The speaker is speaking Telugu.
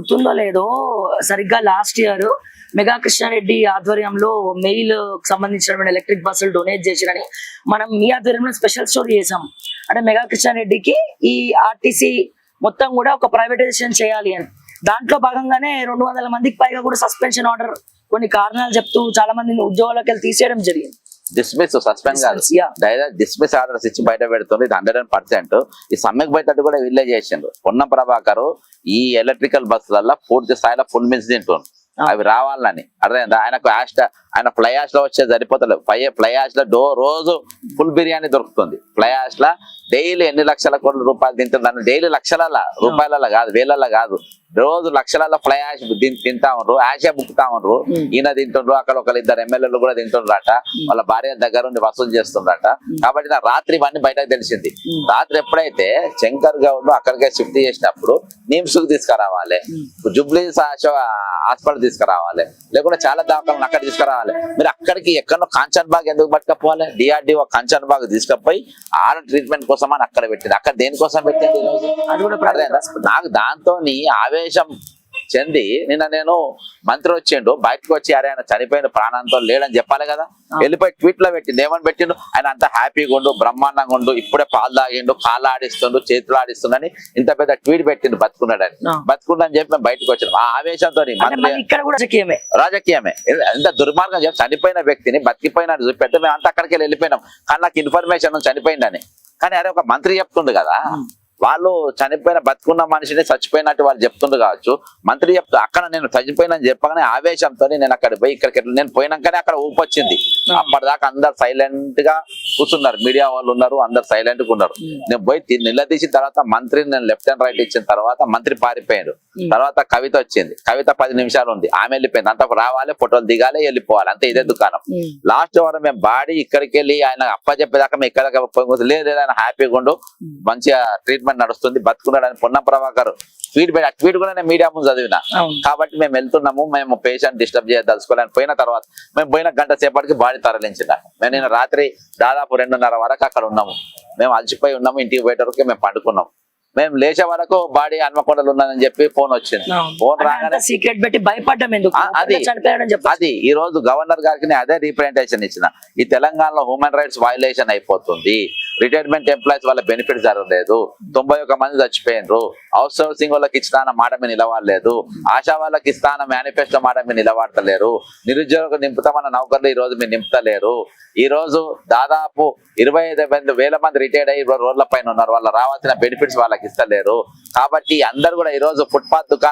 గుర్తుందో లేదో సరిగ్గా లాస్ట్ ఇయర్ మెగా కృష్ణారెడ్డి ఆధ్వర్యంలో మెయిల్ సంబంధించిన ఎలక్ట్రిక్ బస్సులు డొనేట్ చేసిరని మనం మీ ఆధ్వర్యంలో స్పెషల్ స్టోరీ చేసాం. అంటే మెగా కృష్ణారెడ్డికి ఈ ఆర్టీసీ మొత్తం కూడా ఒక ప్రైవేటైజేషన్ చేయాలి అని. దాంట్లో భాగంగానే 200 మందికి పైగా కూడా సస్పెన్షన్ ఆర్డర్ కొన్ని కారణాలు చెప్తూ చాలా మందిని ఉద్యోగాలకు వెళ్ళి తీసేయడం జరిగింది. డిస్మిస్ సస్పెండ్ కాదు, డైరెక్ట్ డిస్మిస్ ఆర్డర్స్ ఇచ్చి బయట పెడుతుంది. ఇది 100%. ఈ సమ్మెకు బయట కూడా వీళ్ళే చేసిండ్రు. పొన్నం ప్రభాకర్ ఈ ఎలక్ట్రికల్ బస్సులలో పూర్తి స్థాయిలో ఫుల్ మిన్స్ తింటుండ్రు. అవి రావాలని అర్థమైందా? ఆయనకు ఆయన ఫ్లై యాష్ లో వచ్చే సరిపోతలేదు. ఫ్లై యాష్ లో రోజు ఫుల్ బిర్యానీ దొరుకుతుంది. ఫ్లై యాష్ లో డైలీ ఎన్ని లక్షల కోట్ల రూపాయలు తింటున్నారు. డైలీ లక్షల రూపాయల కాదు, వేలల్లో కాదు, రోజు లక్షల ఫ్లై యాష్ తింటా ఉండ్రు. యాషే బుక్కుతా ఉండ్రు. ఈయన తింటుండ్రు, అక్కడ ఇద్దరు ఎమ్మెల్యేలు కూడా తింటుండ్రట. వాళ్ళ భార్య దగ్గర ఉండి వసూలు చేస్తుండ్రట. కాబట్టి నా రాత్రి ఇవన్నీ బయటకు తెలిసింది. రాత్రి ఎప్పుడైతే శంకర్ గౌడ్ అక్కడికే షిఫ్ట్ చేసినప్పుడు నిమ్స్ కు తీసుకురావాలి, జుబ్లీ హాస్పిటల్ తీసుకురావాలి, లేకుంటే చాలా దవాఖాలను అక్కడ తీసుకురావాలి. మీరు అక్కడికి ఎక్కడో కాంచన్ బాగ్ ఎందుకు పట్టుకపోవాలి? డిఆర్డిఓ కాంచన్ బాగ్ తీసుకపోయి ఆడ ట్రీట్మెంట్ కోసం అని అక్కడ పెట్టింది. అక్కడ దేనికోసం పెట్టింది? అది కూడా నాకు దాంతో ఆవేశం చెంది నిన్న నేను మంత్రి వచ్చిండు, బయటకు వచ్చి అరే ఆయన చనిపోయిన ప్రాణంతో లేడని చెప్పాలి కదా. వెళ్ళిపోయి ట్వీట్ లో పెట్టిండు. ఏమని పెట్టిండు? ఆయన అంతా హ్యాపీగా ఉండు, బ్రహ్మాండంగా ఉండు, ఇప్పుడే పాలు తాగిండు, కాళ్ళు ఆడిస్తుండు, చేతులు ఆడిస్తుండని ఇంత పెద్ద ట్వీట్ పెట్టిండు. బతుకున్నాడని బతుకున్నాడని చెప్పి మేము బయటకు వచ్చాము. ఆ ఆవేశంతో రాజకీయమే ఎంత దుర్మార్గం చెప్పి చనిపోయిన వ్యక్తిని బతికిపోయినా చూపెడితే మేము అంతా అక్కడికి వెళ్ళిపోయినాం. కానీ నాకు ఇన్ఫర్మేషన్ చనిపోయిందని. కానీ అరే ఒక మంత్రి చెప్తుండు కదా, వాళ్ళు చనిపోయిన బతుకున్న మనిషిని చచ్చిపోయినట్టు వాళ్ళు చెప్తుండ్రు కావచ్చు. మంత్రి చెప్తూ అక్కడ నేను చచ్చిపోయినా చెప్పగానే ఆవేశంతో నేను అక్కడ పోయి ఇక్కడికి నేను పోయినాకనే అక్కడ ఊపొచ్చింది. అప్పటిదాకా అందరు సైలెంట్ గా కూర్చున్నారు, మీడియా వాళ్ళు ఉన్నారు, అందరు సైలెంట్ గా ఉన్నారు. నేను పోయి నిలదీసిన తర్వాత మంత్రిని నేను లెఫ్ట్ అండ్ రైట్ ఇచ్చిన తర్వాత మంత్రి పారిపోయాడు. తర్వాత కవిత వచ్చింది. కవిత 10 నిమిషాలు ఉంది, ఆమె వెళ్ళిపోయింది. అంతకు రావాలి, ఫోటోలు దిగాలి, వెళ్ళిపోవాలి, అంతే. ఇదే దుకాణం. లాస్ట్ వారం మేము బాడీ ఇక్కడికి వెళ్ళి ఆయన అప్పచెప్పేదాకా మేము ఇక్కడ లేదు, ఆయన హ్యాపీగా ఉండు, మంచిగా ట్రీట్మెంట్ నడుస్తుంది, బతుకున్నాడని పొన్నం ప్రభాకర్ ట్వీట్ కూడా నేను మీడియా ముందు చదివిన. కాబట్టి మేము వెళ్తున్నాము, మేము పేషెంట్ డిస్టర్బ్ చేయదలుచుకోవాలని పోయిన తర్వాత మేము పోయిన గంట సేపటికి బాడీ తరలించిన. మేము నిన్న రాత్రి దాదాపు 2:30 వరకు అక్కడ ఉన్నాము. మేము అలసిపోయి ఉన్నాము. ఇంటికి పోయేటరకు మేము పండుకున్నాం. మేము లేచే వరకు బాడీ హన్మకొండలు ఉన్నదని చెప్పి ఫోన్ వచ్చింది. ఫోన్ రాగానే సీక్రెట్ పెట్టి భయపడ్డం ఎందుకు? అది ఈ రోజు గవర్నర్ గారికి అదే రీప్రజెంటేషన్ ఇచ్చిన. ఈ తెలంగాణలో హ్యూమన్ రైట్స్ వైలేషన్ అయిపోతుంది, రిటైర్మెంట్ ఎంప్లాయీస్ వాళ్ళ బెనిఫిట్ జరగలేదు, 91 మంది చచ్చిపోయినరు, హౌస్ సోర్సింగ్ వాళ్ళకి ఇస్తాన మాట మీద నిలబడలేదు, ఆశా వాళ్ళకి ఇస్తాన మేనిఫెస్టో మాట మీద నిలబడతలేరు, నిరుద్యోగం నింపుతామన్న నౌకర్లు ఈ రోజు మీరు నింపుతలేరు. ఈ రోజు దాదాపు 25,000 మంది రిటైర్డ్ అయ్యి రోడ్ల పైన ఉన్నారు. వాళ్ళ రావాల్సిన బెనిఫిట్స్ వాళ్ళకి ఇస్తలేరు. కాబట్టి అందరు కూడా ఈ రోజు ఫుట్పాత్ దుకాణం